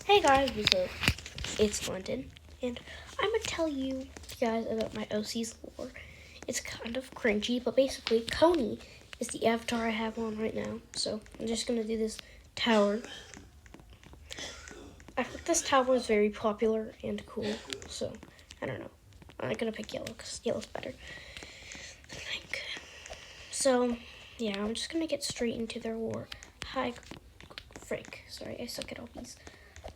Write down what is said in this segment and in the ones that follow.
Hey guys, what's up? It's London, and I'm gonna tell you guys about my OC's lore. It's kind of cringy, but basically, Coney is the avatar I have on right now. So I'm just gonna do this tower. I think this tower is very popular and cool, so I don't know. I'm gonna pick yellow because yellow's better, I think. So yeah, I'm just gonna get straight into their war. Hi, Frick. Sorry, I suck at all these.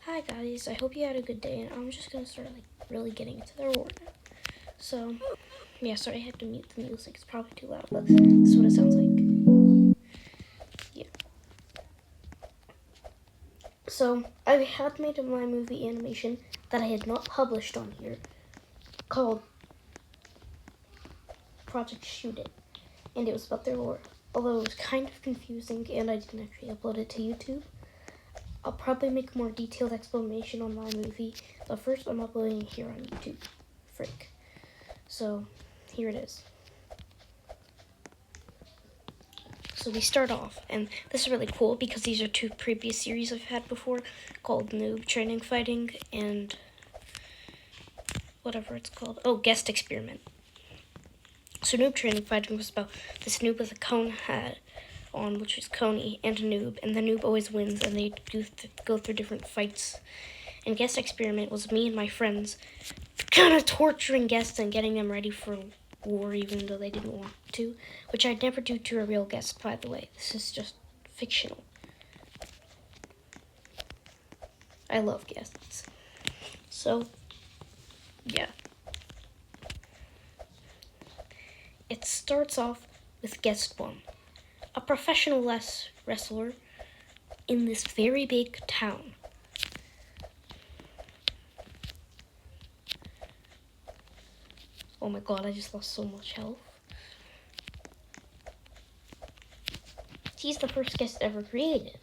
Hi guys, I hope you had a good day, and I'm just gonna start really getting into their war now. So, yeah, sorry I had to mute the music, it's probably too loud, but this is what it sounds like. Yeah. So, I had made my movie animation that I had not published on here, called Project Shoot It, and it was about their war. Although it was kind of confusing, and I didn't actually upload it to YouTube. I'll probably make a more detailed explanation on my movie, but first I'm uploading it here on YouTube. Frick. So, here it is. So we start off, and this is really cool because these are two previous series I've had before, called Noob Training Fighting and whatever it's called. Oh, Guest Experiment. So Noob Training Fighting was about this noob with a cone hat on, which is Coney, and a noob, and the noob always wins, and they go through different fights. And Guest Experiment was me and my friends kind of torturing guests and getting them ready for war, even though they didn't want to, which I'd never do to a real guest, by the way. This is just fictional. I love guests. So, yeah. It starts off with guest one, a professional wrestler in this very big town. Oh my god, I just lost so much health. He's the first guest ever created.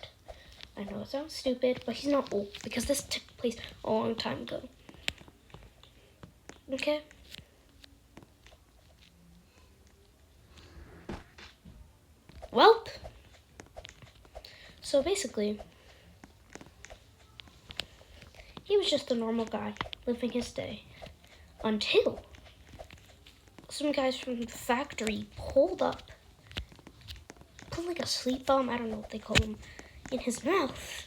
I know it sounds stupid, but he's not old because this took place a long time ago. Okay? Welp. So basically, he was just a normal guy living his day until some guys from the factory pulled up, put like a sleep bomb, I don't know what they call them, in his mouth,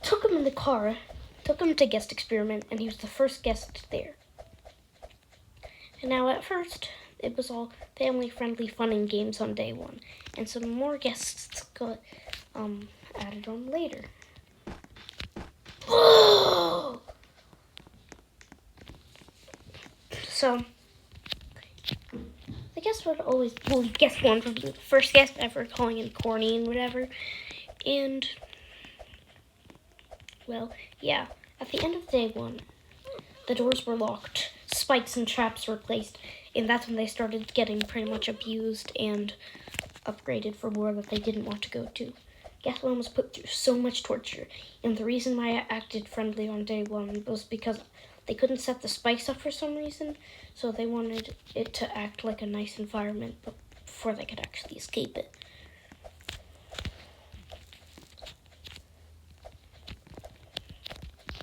took him in the car, took him to Guest Experiment, and he was the first guest there. And now at first, it was all family-friendly fun and games on day one, and some more guests got added on later. So, the guest would always bully guest one for being the first guest ever, calling him corny and whatever. And, well, yeah, at the end of day one, the doors were locked, spikes and traps were placed, and that's when they started getting pretty much abused and upgraded for war that they didn't want to go to. Guest one was put through so much torture, and the reason why I acted friendly on day one was because they couldn't set the spikes up for some reason, so they wanted it to act like a nice environment before they could actually escape it.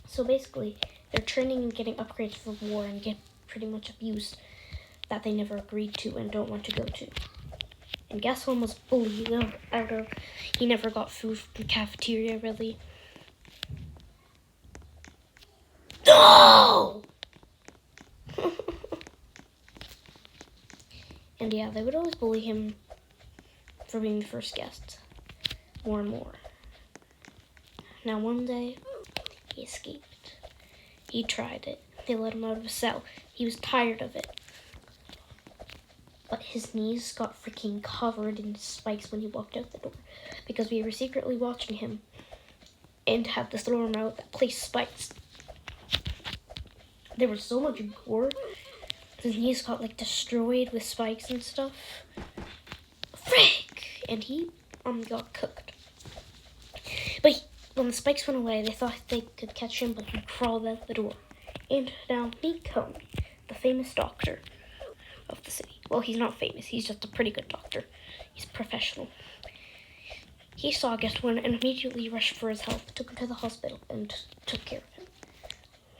So basically, they're training and getting upgrades for war and get pretty much abused that they never agreed to and don't want to go to. And guest one was bullied out of, he never got food from the cafeteria, really. No! And yeah, they would always bully him for being the first guest, more and more. Now one day, he escaped. He tried it. They let him out of his cell. He was tired of it. But his knees got freaking covered in spikes when he walked out the door, because we were secretly watching him and had to throw him out that placed spikes. There was so much gore. His knees got like destroyed with spikes and stuff. Frick! And he got cooked. But when the spikes went away, they thought they could catch him, but he crawled out the door. And now meet Coney, the famous doctor of the city. Well, he's not famous. He's just a pretty good doctor. He's professional. He saw Guest One and immediately rushed for his health, took him to the hospital, and took care of him.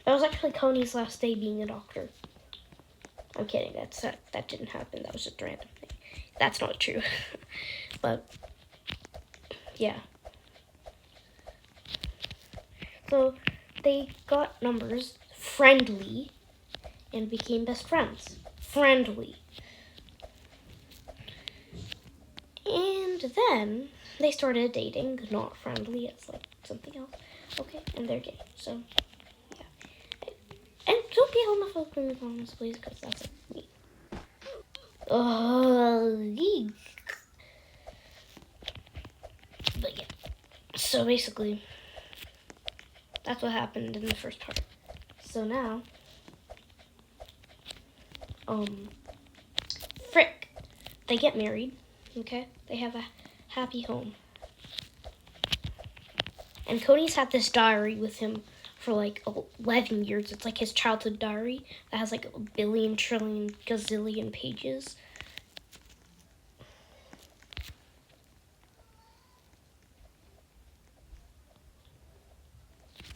That was actually Coney's last day being a doctor. I'm kidding. That didn't happen. That was just a random thing. That's not true. But yeah. So they got numbers, friendly, and became best friends. Friendly. And then they started dating, not friendly. It's like something else. Okay, and they're gay. So yeah. And don't be homophobic in the comments, please, because that's like me. But yeah. So basically, that's what happened in the first part. So now, frick, they get married. Okay, they have a happy home. And Cody's had this diary with him for like 11 years. It's like his childhood diary that has like a billion, trillion, gazillion pages.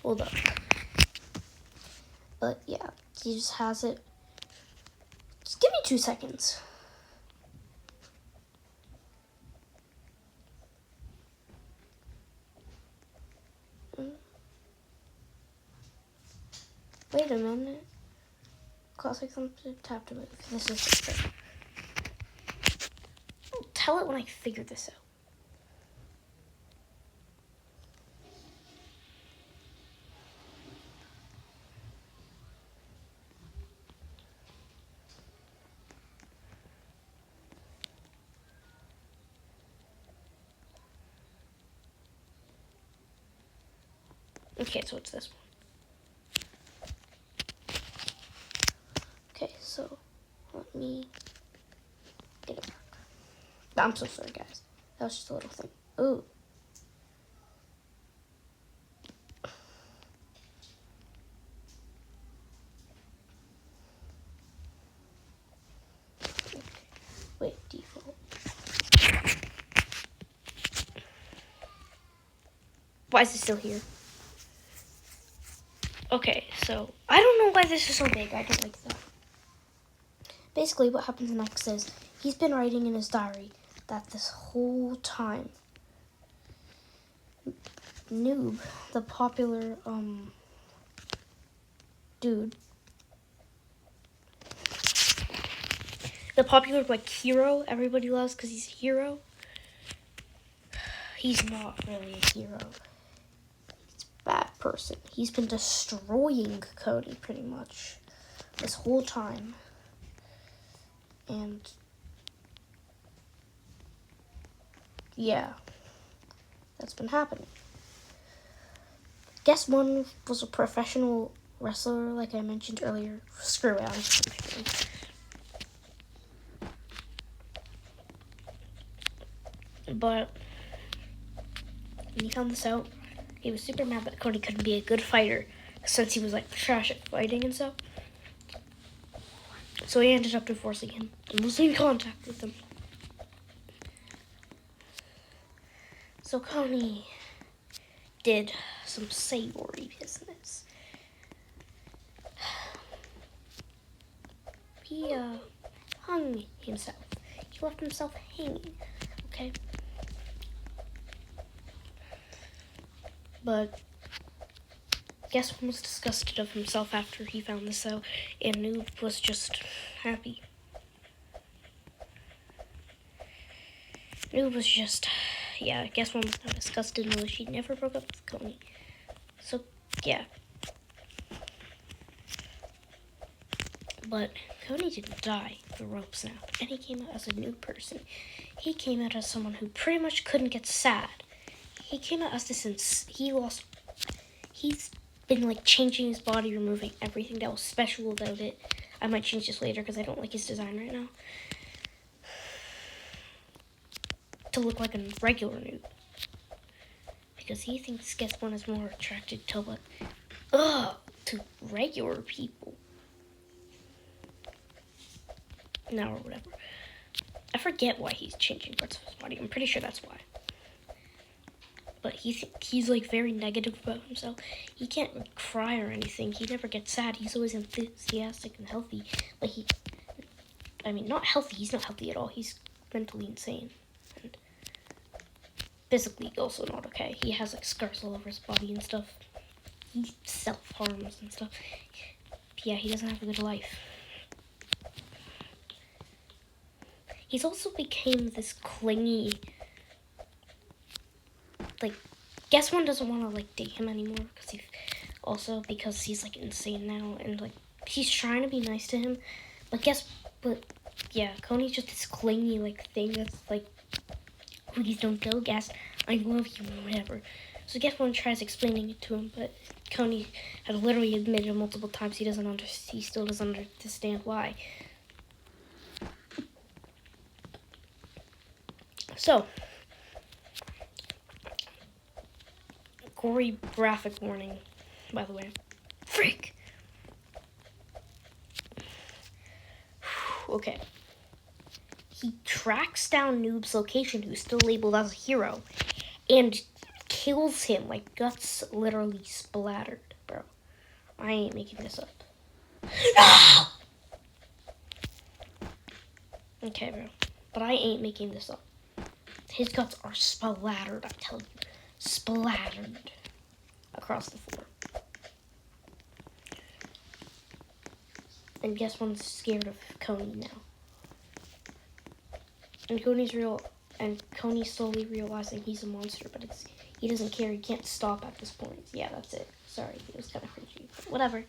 Hold up. But yeah, he just has it. Just give me 2 seconds. Wait a minute. Classic something tap to move. This is the thing. I'll tell it when I figure this out. Okay, so it's this one. Okay, so let me get it back. I'm so sorry, guys. That was just a little thing. Ooh. Okay. Wait, default. Why is it still here? Okay, so I don't know why this is so big. I don't like that. Basically, what happens next is he's been writing in his diary that this whole time, Noob, the popular dude, the popular like hero everybody loves because he's a hero. He's not really a hero. He's a bad person. He's been destroying Cody pretty much this whole time. And yeah, that's been happening. Guest One was a professional wrestler, like I mentioned earlier. Screw it, I'm just kidding. But when he found this out, he was super mad that Cody couldn't be a good fighter since he was like trash at fighting and stuff. So he ended up divorcing him and losing contact with him. So Cody did some savory business. He hung himself. He left himself hanging, okay? But Guest One was disgusted of himself after he found this out, and Noob was just happy. Noob was just, yeah, Guest One was not disgusted and she never broke up with Coney. So, yeah. But Cody didn't die the ropes now, and he came out as a new person. He came out as someone who pretty much couldn't get sad. He came out as this, he's been like changing his body, removing everything that was special about it. I might change this later because I don't like his design right now. To look like a regular Noob. Because he thinks Guest One is more attracted to to regular people. Now or whatever. I forget why he's changing parts of his body. I'm pretty sure that's why. but he's like very negative about himself. He can't cry or anything. He never gets sad. He's always enthusiastic and healthy. Like not healthy. He's not healthy at all. He's mentally insane. And physically also not okay. He has like scars all over his body and stuff. He self-harms and stuff. Yeah, he doesn't have a good life. He's also became this clingy, like, guess one doesn't want to, like, date him anymore, because he's, like, insane now, and, like, he's trying to be nice to him, but yeah, Coney's just this clingy, like, thing that's, like, please don't go, Guess, I love you, whatever. So guess one tries explaining it to him, but Coney had literally admitted multiple times he still doesn't understand why. So, gory graphic warning, by the way. Freak! Okay. He tracks down Noob's location, who's still labeled as a hero, and kills him, like guts literally splattered, bro. I ain't making this up. No! Okay, bro. But I ain't making this up. His guts are splattered, I tell you. Splattered across the floor. And guess one's scared of Coney now. And Coney's slowly realizing he's a monster, but he doesn't care. He can't stop at this point. Yeah, that's it. Sorry, it was kind of cringy. But whatever.